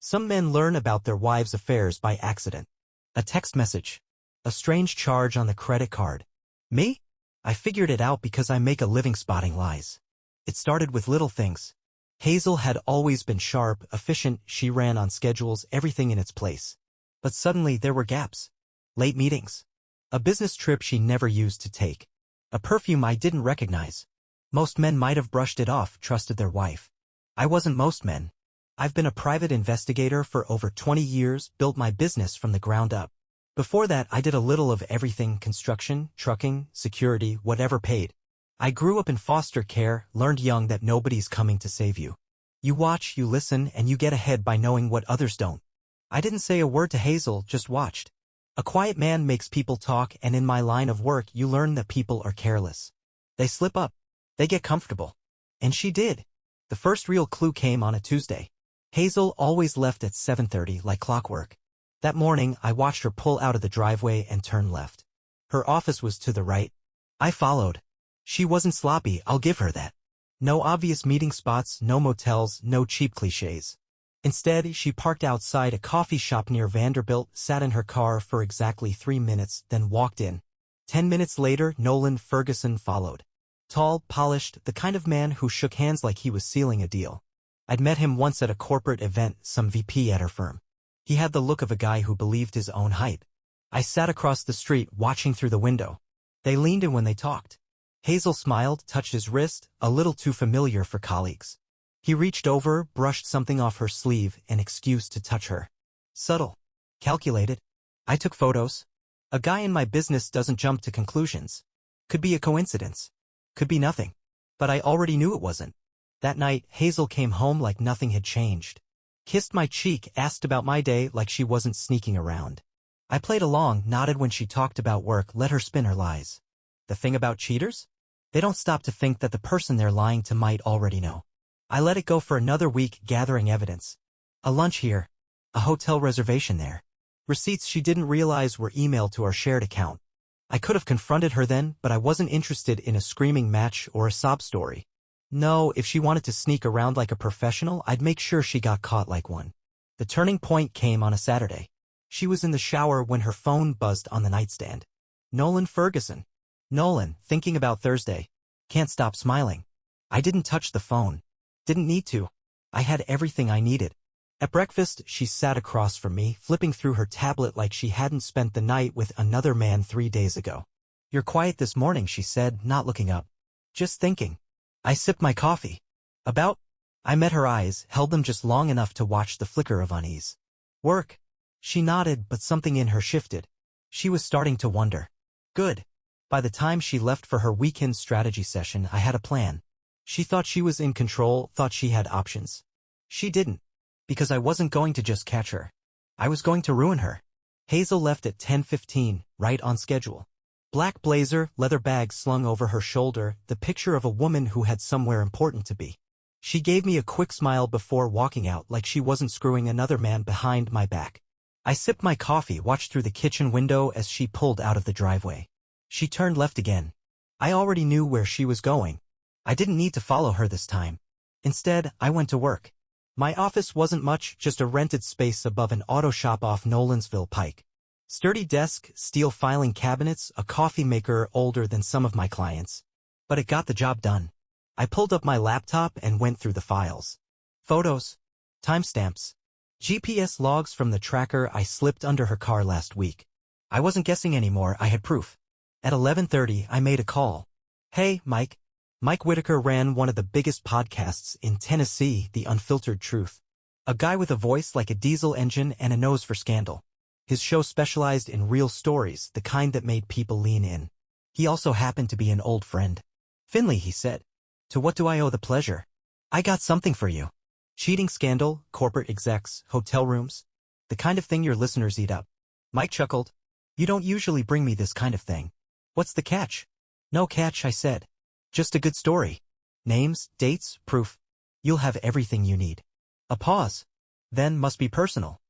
Some men learn about their wives' affairs by accident. A text message. A strange charge on the credit card. Me? I figured it out because I make a living spotting lies. It started with little things. Hazel had always been sharp, efficient, she ran on schedules, everything in its place. But suddenly there were gaps. Late meetings. A business trip she never used to take. A perfume I didn't recognize. Most men might have brushed it off, trusted their wife. I wasn't most men. I've been a private investigator for over 20 years, built my business from the ground up. Before that, I did a little of everything: construction, trucking, security, whatever paid. I grew up in foster care, learned young that nobody's coming to save you. You watch, you listen, and you get ahead by knowing what others don't. I didn't say a word to Hazel, just watched. A quiet man makes people talk, and in my line of work you learn that people are careless. They slip up. They get comfortable. And she did. The first real clue came on a Tuesday. Hazel always left at 7:30 like clockwork. That morning I watched her pull out of the driveway and turn left. Her office was to the right. I followed. She wasn't sloppy, I'll give her that. No obvious meeting spots, no motels, no cheap cliches. Instead, she parked outside a coffee shop near Vanderbilt, sat in her car for exactly 3 minutes, then walked in. 10 minutes later, Nolan Ferguson followed. Tall, polished, the kind of man who shook hands like he was sealing a deal. I'd met him once at a corporate event, some VP at her firm. He had the look of a guy who believed his own hype. I sat across the street, watching through the window. They leaned in when they talked. Hazel smiled, touched his wrist, a little too familiar for colleagues. He reached over, brushed something off her sleeve, an excuse to touch her. Subtle. Calculated. I took photos. A guy in my business doesn't jump to conclusions. Could be a coincidence. Could be nothing. But I already knew it wasn't. That night, Hazel came home like nothing had changed. Kissed my cheek, asked about my day like she wasn't sneaking around. I played along, nodded when she talked about work, let her spin her lies. The thing about cheaters? They don't stop to think that the person they're lying to might already know. I let it go for another week, gathering evidence. A lunch here. A hotel reservation there. Receipts she didn't realize were emailed to our shared account. I could have confronted her then, but I wasn't interested in a screaming match or a sob story. No, if she wanted to sneak around like a professional, I'd make sure she got caught like one. The turning point came on a Saturday. She was in the shower when her phone buzzed on the nightstand. Nolan Ferguson. Nolan, thinking about Thursday. Can't stop smiling. I didn't touch the phone. Didn't need to. I had everything I needed. At breakfast, she sat across from me, flipping through her tablet like she hadn't spent the night with another man 3 days ago. You're quiet this morning, she said, not looking up. Just thinking. I sipped my coffee. About? I met her eyes, held them just long enough to watch the flicker of unease. Work. She nodded, but something in her shifted. She was starting to wonder. Good. By the time she left for her weekend strategy session, I had a plan. She thought she was in control, thought she had options. She didn't. Because I wasn't going to just catch her. I was going to ruin her. Hazel left at 10:15, right on schedule. Black blazer, leather bag slung over her shoulder, the picture of a woman who had somewhere important to be. She gave me a quick smile before walking out like she wasn't screwing another man behind my back. I sipped my coffee, watched through the kitchen window as she pulled out of the driveway. She turned left again. I already knew where she was going. I didn't need to follow her this time. Instead, I went to work. My office wasn't much, just a rented space above an auto shop off Nolansville Pike. Sturdy desk, steel filing cabinets, a coffee maker older than some of my clients. But it got the job done. I pulled up my laptop and went through the files. Photos. Timestamps. GPS logs from the tracker I slipped under her car last week. I wasn't guessing anymore, I had proof. At 11:30, I made a call. Hey, Mike. Mike Whitaker ran one of the biggest podcasts in Tennessee, The Unfiltered Truth. A guy with a voice like a diesel engine and a nose for scandal. His show specialized in real stories, the kind that made people lean in. He also happened to be an old friend. Finley, he said. To what do I owe the pleasure? I got something for you. Cheating scandal, corporate execs, hotel rooms. The kind of thing your listeners eat up. Mike chuckled. You don't usually bring me this kind of thing. What's the catch? No catch, I said. Just a good story. Names, dates, proof. You'll have everything you need. A pause. Then must be personal.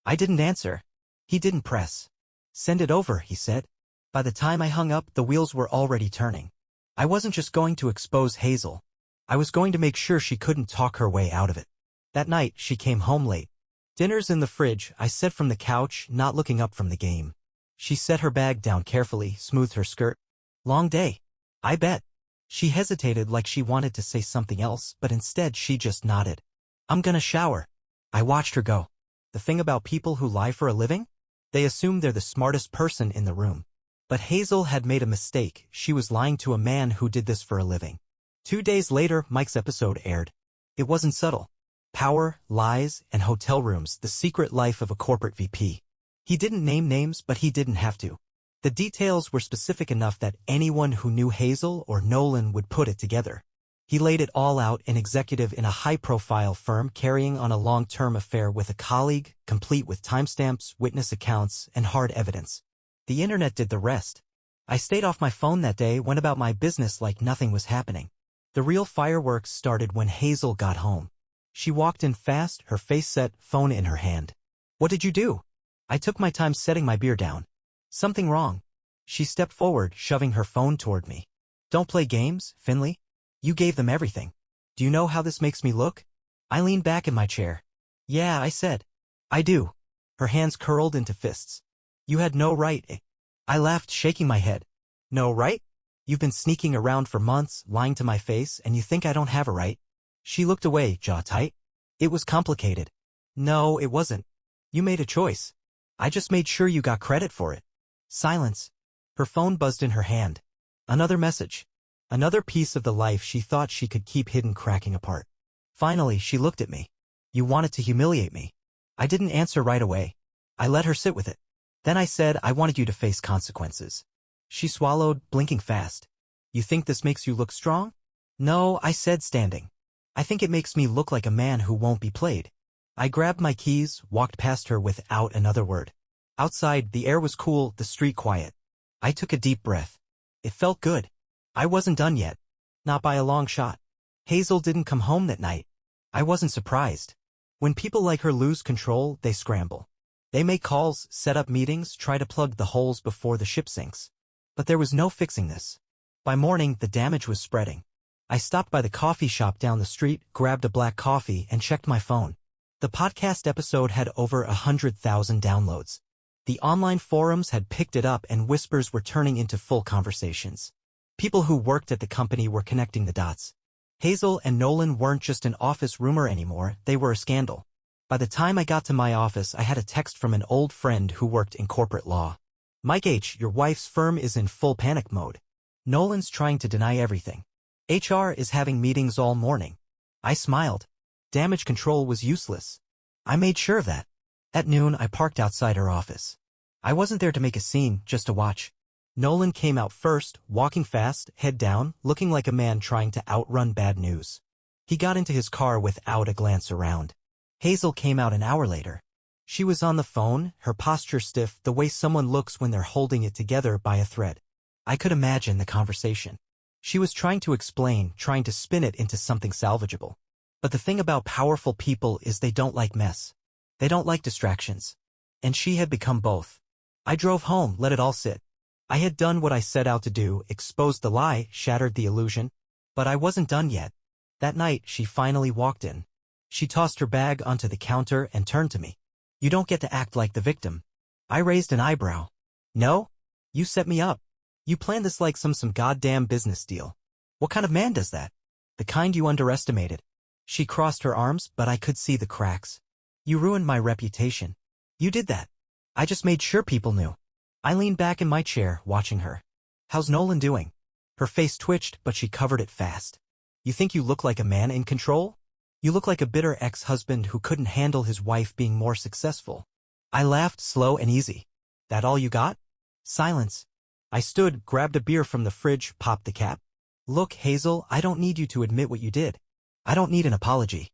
I didn't answer. He didn't press. Send it over, he said. By the time I hung up, the wheels were already turning. I wasn't just going to expose Hazel. I was going to make sure she couldn't talk her way out of it. That night, she came home late. Dinner's in the fridge, I said from the couch, not looking up from the game. She set her bag down carefully, smoothed her skirt. Long day. I bet. She hesitated like she wanted to say something else, but instead she just nodded. I'm gonna shower. I watched her go. The thing about people who lie for a living? They assume they're the smartest person in the room. But Hazel had made a mistake. She was lying to a man who did this for a living. 2 days later, Mike's episode aired. It wasn't subtle. Power, lies, and hotel rooms, the secret life of a corporate VP. He didn't name names, but he didn't have to. The details were specific enough that anyone who knew Hazel or Nolan would put it together. He laid it all out, an executive in a high-profile firm carrying on a long-term affair with a colleague, complete with timestamps, witness accounts, and hard evidence. The internet did the rest. I stayed off my phone that day, went about my business like nothing was happening. The real fireworks started when Hazel got home. She walked in fast, her face set, phone in her hand. What did you do? I took my time setting my beer down. Something wrong. She stepped forward, shoving her phone toward me. Don't play games, Finley. You gave them everything. Do you know how this makes me look? I leaned back in my chair. Yeah, I said. I do. Her hands curled into fists. You had no right. I laughed, shaking my head. No right? You've been sneaking around for months, lying to my face, and you think I don't have a right? She looked away, jaw tight. It was complicated. No, it wasn't. You made a choice. I just made sure you got credit for it. Silence. Her phone buzzed in her hand. Another message. Another piece of the life she thought she could keep hidden cracking apart. Finally, she looked at me. You wanted to humiliate me. I didn't answer right away. I let her sit with it. Then I said I wanted you to face consequences. She swallowed, blinking fast. You think this makes you look strong? No, I said, standing. I think it makes me look like a man who won't be played. I grabbed my keys, walked past her without another word. Outside, the air was cool, the street quiet. I took a deep breath. It felt good. I wasn't done yet. Not by a long shot. Hazel didn't come home that night. I wasn't surprised. When people like her lose control, they scramble. They make calls, set up meetings, try to plug the holes before the ship sinks. But there was no fixing this. By morning, the damage was spreading. I stopped by the coffee shop down the street, grabbed a black coffee, and checked my phone. The podcast episode had over 100,000 downloads. The online forums had picked it up, and whispers were turning into full conversations. People who worked at the company were connecting the dots. Hazel and Nolan weren't just an office rumor anymore, they were a scandal. By the time I got to my office, I had a text from an old friend who worked in corporate law. Mike H., your wife's firm is in full panic mode. Nolan's trying to deny everything. HR is having meetings all morning. I smiled. Damage control was useless. I made sure of that. At noon, I parked outside her office. I wasn't there to make a scene, just to watch. Nolan came out first, walking fast, head down, looking like a man trying to outrun bad news. He got into his car without a glance around. Hazel came out an hour later. She was on the phone, her posture stiff, the way someone looks when they're holding it together by a thread. I could imagine the conversation. She was trying to explain, trying to spin it into something salvageable. But the thing about powerful people is they don't like mess. They don't like distractions. And she had become both. I drove home, let it all sit. I had done what I set out to do, exposed the lie, shattered the illusion. But I wasn't done yet. That night, she finally walked in. She tossed her bag onto the counter and turned to me. You don't get to act like the victim. I raised an eyebrow. No? You set me up. You planned this like some goddamn business deal. What kind of man does that? The kind you underestimated. She crossed her arms, but I could see the cracks. You ruined my reputation. You did that. I just made sure people knew. I leaned back in my chair, watching her. How's Nolan doing? Her face twitched, but she covered it fast. You think you look like a man in control? You look like a bitter ex-husband who couldn't handle his wife being more successful. I laughed, slow and easy. That all you got? Silence. I stood, grabbed a beer from the fridge, popped the cap. Look, Hazel, I don't need you to admit what you did. I don't need an apology.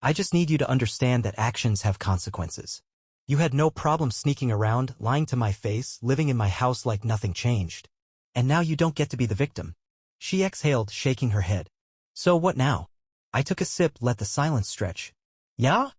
I just need you to understand that actions have consequences. You had no problem sneaking around, lying to my face, living in my house like nothing changed. And now you don't get to be the victim. She exhaled, shaking her head. So what now? I took a sip, let the silence stretch. Yeah?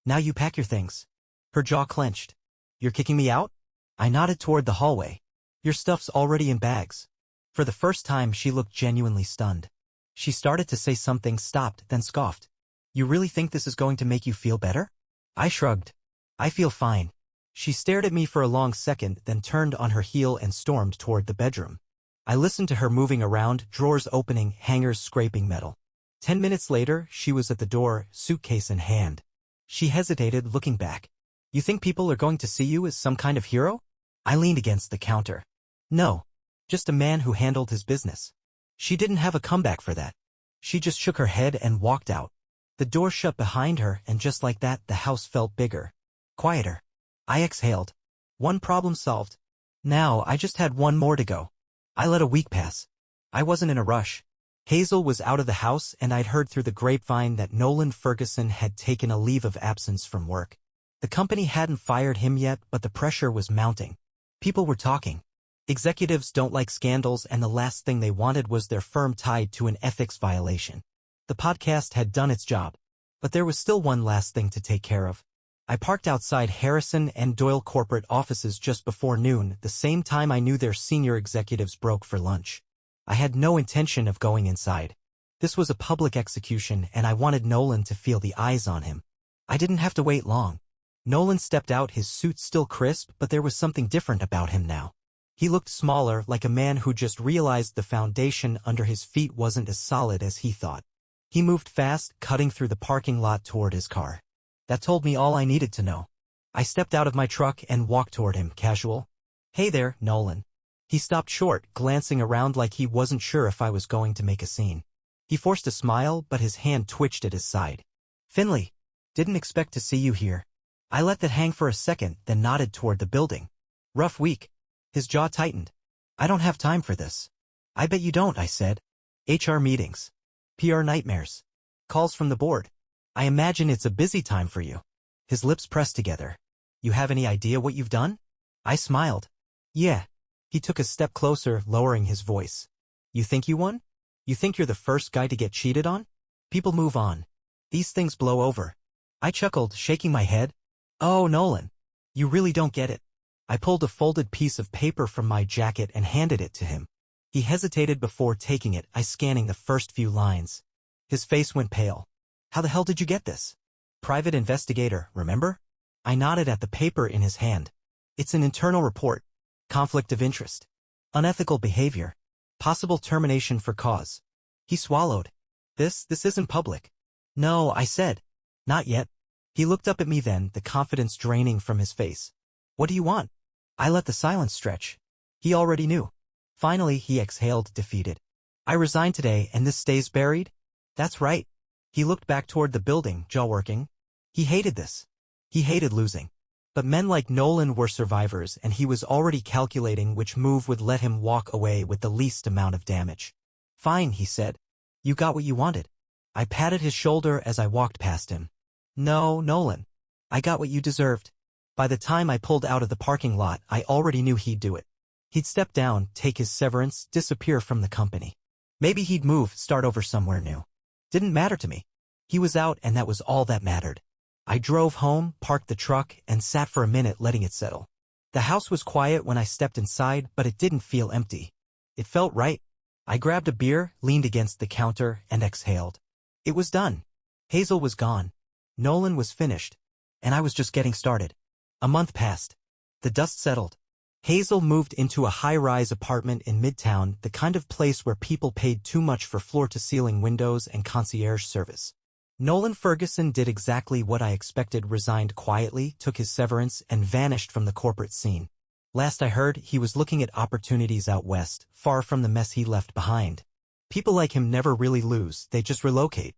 Now you pack your things. Her jaw clenched. You're kicking me out? I nodded toward the hallway. Your stuff's already in bags. For the first time, she looked genuinely stunned. She started to say something, stopped, then scoffed. You really think this is going to make you feel better? I shrugged. I feel fine. She stared at me for a long second, then turned on her heel and stormed toward the bedroom. I listened to her moving around, drawers opening, hangers scraping metal. 10 minutes later, she was at the door, suitcase in hand. She hesitated, looking back. You think people are going to see you as some kind of hero? I leaned against the counter. No. Just a man who handled his business. She didn't have a comeback for that. She just shook her head and walked out. The door shut behind her, and just like that, the house felt bigger. Quieter. I exhaled. One problem solved. Now, I just had one more to go. I let a week pass. I wasn't in a rush. Hazel was out of the house, and I'd heard through the grapevine that Nolan Ferguson had taken a leave of absence from work. The company hadn't fired him yet, but the pressure was mounting. People were talking. Executives don't like scandals, and the last thing they wanted was their firm tied to an ethics violation. The podcast had done its job. But there was still one last thing to take care of. I parked outside Harrison and Doyle corporate offices just before noon, the same time I knew their senior executives broke for lunch. I had no intention of going inside. This was a public execution, and I wanted Nolan to feel the eyes on him. I didn't have to wait long. Nolan stepped out, his suit still crisp, but there was something different about him now. He looked smaller, like a man who just realized the foundation under his feet wasn't as solid as he thought. He moved fast, cutting through the parking lot toward his car. That told me all I needed to know. I stepped out of my truck and walked toward him, casual. Hey there, Nolan. He stopped short, glancing around like he wasn't sure if I was going to make a scene. He forced a smile, but his hand twitched at his side. Finley. Didn't expect to see you here. I let that hang for a second, then nodded toward the building. Rough week. His jaw tightened. I don't have time for this. I bet you don't, I said. HR meetings. PR nightmares. Calls from the board. I imagine it's a busy time for you. His lips pressed together. You have any idea what you've done? I smiled. Yeah. He took a step closer, lowering his voice. You think you won? You think you're the first guy to get cheated on? People move on. These things blow over. I chuckled, shaking my head. Oh, Nolan. You really don't get it. I pulled a folded piece of paper from my jacket and handed it to him. He hesitated before taking it, I scanning the first few lines. His face went pale. How the hell did you get this? Private investigator, remember? I nodded at the paper in his hand. It's an internal report. Conflict of interest. Unethical behavior. Possible termination for cause. He swallowed. This isn't public. No, I said. Not yet. He looked up at me then, the confidence draining from his face. What do you want? I let the silence stretch. He already knew. Finally, he exhaled, defeated. I resigned today, and this stays buried? That's right. He looked back toward the building, jaw working. He hated this. He hated losing. But men like Nolan were survivors, and he was already calculating which move would let him walk away with the least amount of damage. Fine, he said. You got what you wanted. I patted his shoulder as I walked past him. No, Nolan. I got what you deserved. By the time I pulled out of the parking lot, I already knew he'd do it. He'd step down, take his severance, disappear from the company. Maybe he'd move, start over somewhere new. Didn't matter to me. He was out, and that was all that mattered. I drove home, parked the truck, and sat for a minute letting it settle. The house was quiet when I stepped inside, but it didn't feel empty. It felt right. I grabbed a beer, leaned against the counter, and exhaled. It was done. Hazel was gone. Nolan was finished. And I was just getting started. A month passed. The dust settled. Hazel moved into a high-rise apartment in Midtown, the kind of place where people paid too much for floor-to-ceiling windows and concierge service. Nolan Ferguson did exactly what I expected, resigned quietly, took his severance, and vanished from the corporate scene. Last I heard, he was looking at opportunities out west, far from the mess he left behind. People like him never really lose, they just relocate.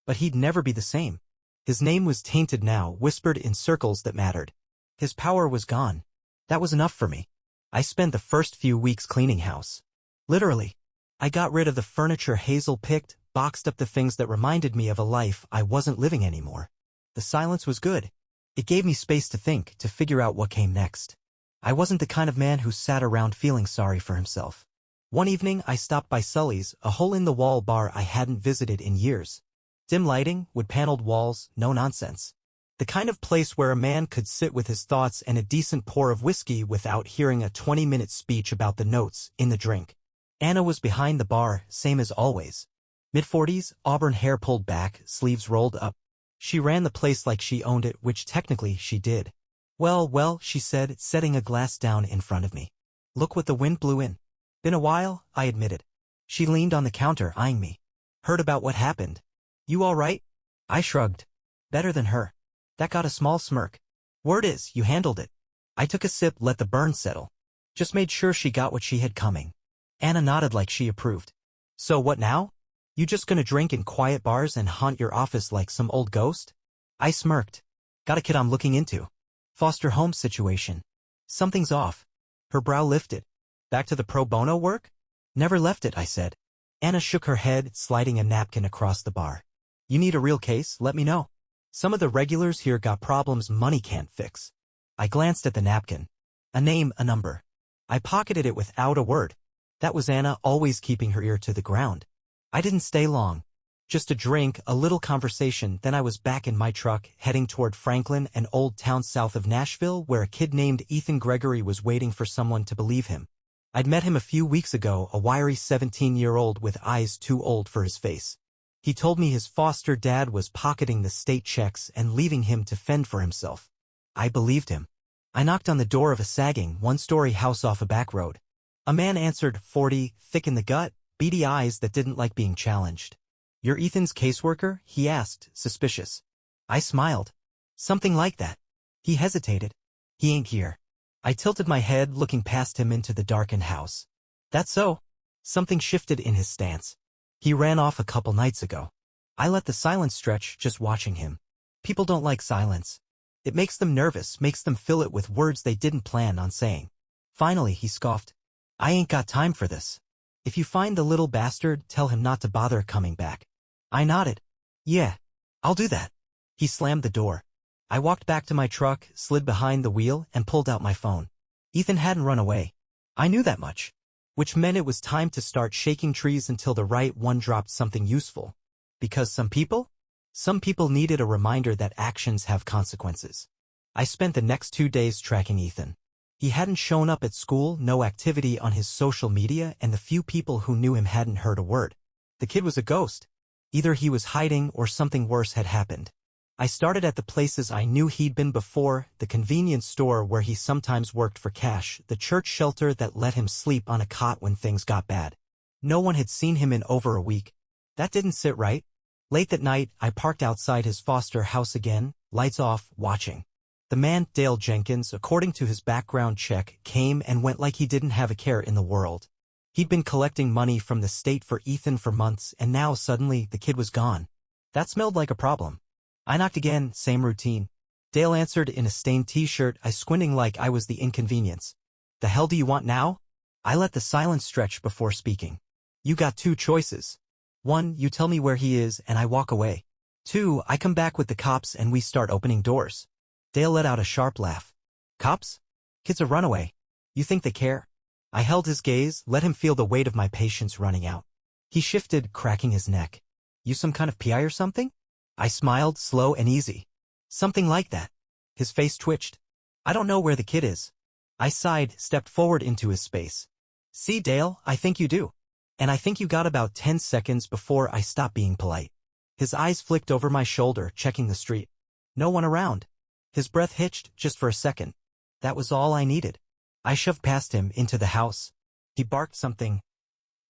But he'd never be the same. His name was tainted now, whispered in circles that mattered. His power was gone. That was enough for me. I spent the first few weeks cleaning house. Literally. I got rid of the furniture Hazel picked, boxed up the things that reminded me of a life I wasn't living anymore. The silence was good. It gave me space to think, to figure out what came next. I wasn't the kind of man who sat around feeling sorry for himself. One evening, I stopped by Sully's, a hole-in-the-wall bar I hadn't visited in years. Dim lighting, wood-paneled walls, no nonsense. The kind of place where a man could sit with his thoughts and a decent pour of whiskey without hearing a 20-minute speech about the notes in the drink. Anna was behind the bar, same as always. Mid-40s, auburn hair pulled back, sleeves rolled up. She ran the place like she owned it, which technically she did. Well, well, she said, setting a glass down in front of me. Look what the wind blew in. Been a while, I admitted. She leaned on the counter, eyeing me. Heard about what happened. You all right? I shrugged. Better than her. That got a small smirk. Word is, you handled it. I took a sip, let the burn settle. Just made sure she got what she had coming. Anna nodded like she approved. So what now? You just gonna drink in quiet bars and haunt your office like some old ghost? I smirked. Got a kid I'm looking into. Foster home situation. Something's off. Her brow lifted. Back to the pro bono work? Never left it, I said. Anna shook her head, sliding a napkin across the bar. You need a real case, let me know. Some of the regulars here got problems money can't fix. I glanced at the napkin. A name, a number. I pocketed it without a word. That was Anna, always keeping her ear to the ground. I didn't stay long. Just a drink, a little conversation, then I was back in my truck, heading toward Franklin, an old town south of Nashville, where a kid named Ethan Gregory was waiting for someone to believe him. I'd met him a few weeks ago, a wiry 17-year-old with eyes too old for his face. He told me his foster dad was pocketing the state checks and leaving him to fend for himself. I believed him. I knocked on the door of a sagging, one-story house off a back road. A man answered, 40, thick in the gut, beady eyes that didn't like being challenged. You're Ethan's caseworker? He asked, suspicious. I smiled. Something like that. He hesitated. He ain't here. I tilted my head, looking past him into the darkened house. That's so. Something shifted in his stance. He ran off a couple nights ago. I let the silence stretch, just watching him. People don't like silence. It makes them nervous, makes them fill it with words they didn't plan on saying. Finally, he scoffed. I ain't got time for this. If you find the little bastard, tell him not to bother coming back. I nodded. Yeah, I'll do that. He slammed the door. I walked back to my truck, slid behind the wheel, and pulled out my phone. Ethan hadn't run away. I knew that much. Which meant it was time to start shaking trees until the right one dropped something useful. Because some people needed a reminder that actions have consequences. I spent the next 2 days tracking Ethan. He hadn't shown up at school, no activity on his social media, and the few people who knew him hadn't heard a word. The kid was a ghost. Either he was hiding or something worse had happened. I started at the places I knew he'd been before, the convenience store where he sometimes worked for cash, the church shelter that let him sleep on a cot when things got bad. No one had seen him in over a week. That didn't sit right. Late that night, I parked outside his foster house again, lights off, watching. The man, Dale Jenkins, according to his background check, came and went like he didn't have a care in the world. He'd been collecting money from the state for Ethan for months, and now suddenly the kid was gone. That smelled like a problem. I knocked again, same routine. Dale answered in a stained t-shirt, I squinting like I was the inconvenience. The hell do you want now? I let the silence stretch before speaking. You got 2 choices. 1, you tell me where he is and I walk away. 2, I come back with the cops and we start opening doors. Dale let out a sharp laugh. Cops? Kid's a runaway. You think they care? I held his gaze, let him feel the weight of my patience running out. He shifted, cracking his neck. You some kind of PI or something? I smiled, slow and easy. Something like that. His face twitched. I don't know where the kid is. I sighed, stepped forward into his space. See, Dale, I think you do. And I think you got about 10 seconds before I stopped being polite. His eyes flicked over my shoulder, checking the street. No one around. His breath hitched, just for a second. That was all I needed. I shoved past him, into the house. He barked something.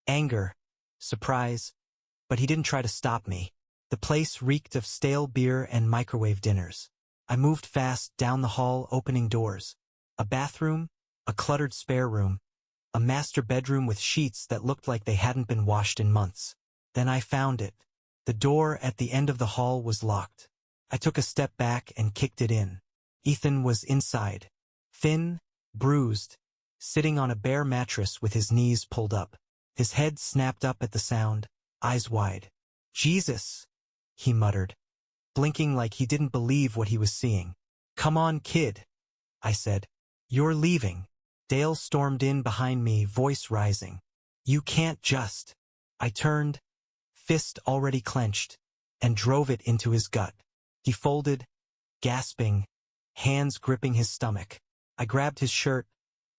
Anger. Surprise. But he didn't try to stop me. The place reeked of stale beer and microwave dinners. I moved fast, down the hall, opening doors. A bathroom, a cluttered spare room, a master bedroom with sheets that looked like they hadn't been washed in months. Then I found it. The door at the end of the hall was locked. I took a step back and kicked it in. Ethan was inside. Thin, bruised, sitting on a bare mattress with his knees pulled up. His head snapped up at the sound, eyes wide. Jesus, he muttered, blinking like he didn't believe what he was seeing. Come on, kid, I said. You're leaving. Dale stormed in behind me, voice rising. You can't just. I turned, fist already clenched, and drove it into his gut. He folded, gasping, hands gripping his stomach. I grabbed his shirt,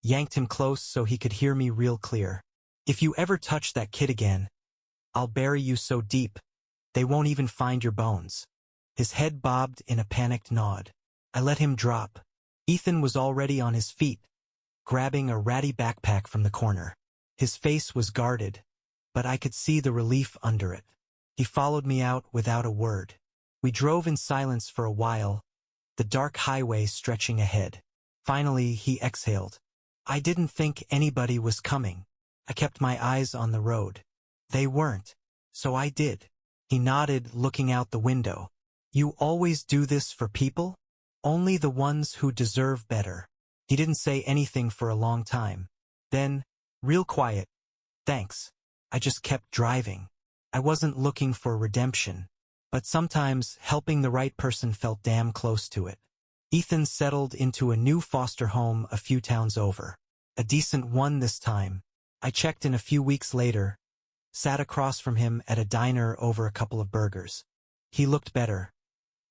yanked him close so he could hear me real clear. If you ever touch that kid again, I'll bury you so deep, they won't even find your bones. His head bobbed in a panicked nod. I let him drop, Ethan was already on his feet, grabbing a ratty backpack from the corner. His face was guarded, but I could see the relief under it. He followed me out without a word. We drove in silence for a while, the dark highway stretching ahead. Finally, he exhaled. I didn't think anybody was coming. I kept my eyes on the road. They weren't, so I did. He nodded, looking out the window. You always do this for people? Only the ones who deserve better. He didn't say anything for a long time. Then, real quiet, thanks. I just kept driving. I wasn't looking for redemption, but sometimes helping the right person felt damn close to it. Ethan settled into a new foster home a few towns over. A decent one this time. I checked in a few weeks later, sat across from him at a diner over a couple of burgers. He looked better.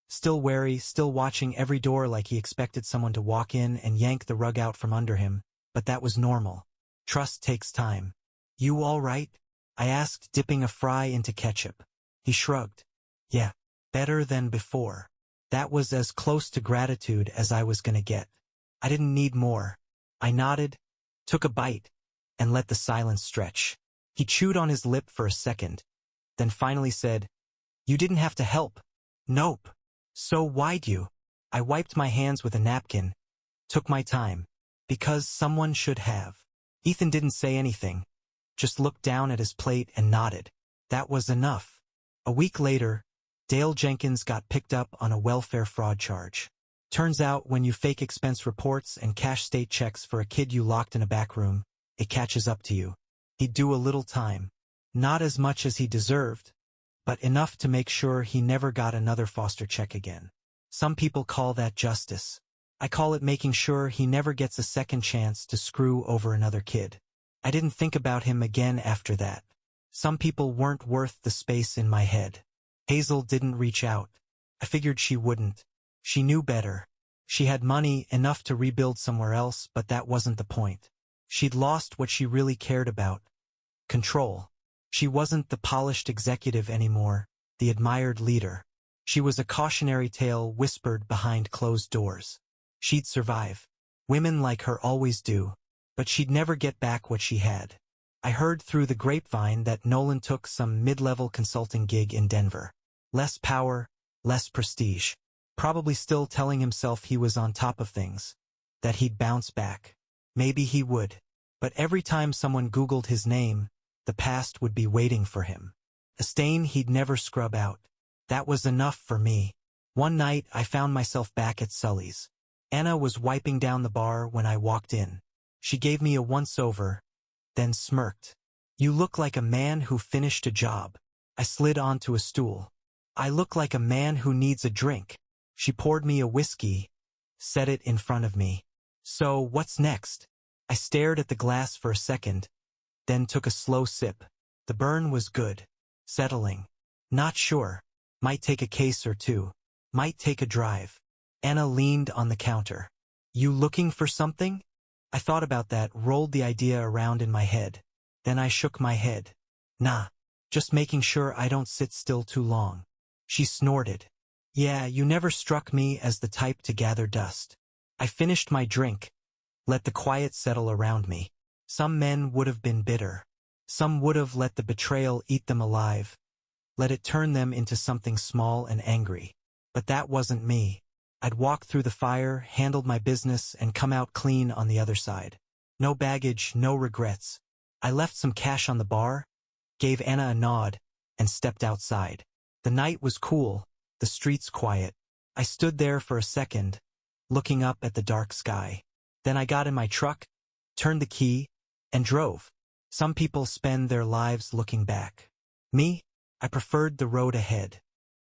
Still wary, still watching every door like he expected someone to walk in and yank the rug out from under him, but that was normal. Trust takes time. You all right? I asked, dipping a fry into ketchup. He shrugged. Yeah, better than before. That was as close to gratitude as I was gonna get. I didn't need more. I nodded, took a bite, and let the silence stretch. He chewed on his lip for a second, then finally said, You didn't have to help. Nope. So why'd you? I wiped my hands with a napkin, took my time, because someone should have. Ethan didn't say anything, just looked down at his plate and nodded. That was enough. A week later, Dale Jenkins got picked up on a welfare fraud charge. Turns out when you fake expense reports and cash state checks for a kid you locked in a back room, it catches up to you. He'd do a little time. Not as much as he deserved, but enough to make sure he never got another foster check again. Some people call that justice. I call it making sure he never gets a second chance to screw over another kid. I didn't think about him again after that. Some people weren't worth the space in my head. Hazel didn't reach out. I figured she wouldn't. She knew better. She had money enough to rebuild somewhere else, but that wasn't the point. She'd lost what she really cared about. Control. She wasn't the polished executive anymore, the admired leader. She was a cautionary tale whispered behind closed doors. She'd survive. Women like her always do. But she'd never get back what she had. I heard through the grapevine that Nolan took some mid-level consulting gig in Denver. Less power, less prestige. Probably still telling himself he was on top of things. That he'd bounce back. Maybe he would. But every time someone Googled his name, the past would be waiting for him. A stain he'd never scrub out. That was enough for me. One night, I found myself back at Sully's. Anna was wiping down the bar when I walked in. She gave me a once-over, then smirked. You look like a man who finished a job. I slid onto a stool. I look like a man who needs a drink. She poured me a whiskey, set it in front of me. So, what's next? I stared at the glass for a second, then took a slow sip. The burn was good. Settling. Not sure. Might take a case or two. Might take a drive. Anna leaned on the counter. You looking for something? I thought about that, rolled the idea around in my head. Then I shook my head. Nah. Just making sure I don't sit still too long. She snorted. Yeah, you never struck me as the type to gather dust. I finished my drink. Let the quiet settle around me. Some men would have been bitter. Some would have let the betrayal eat them alive. Let it turn them into something small and angry. But that wasn't me. I'd walked through the fire, handled my business, and come out clean on the other side. No baggage, no regrets. I left some cash on the bar, gave Anna a nod, and stepped outside. The night was cool, the streets quiet. I stood there for a second, looking up at the dark sky. Then I got in my truck, turned the key, and drove. Some people spend their lives looking back. Me, I preferred the road ahead.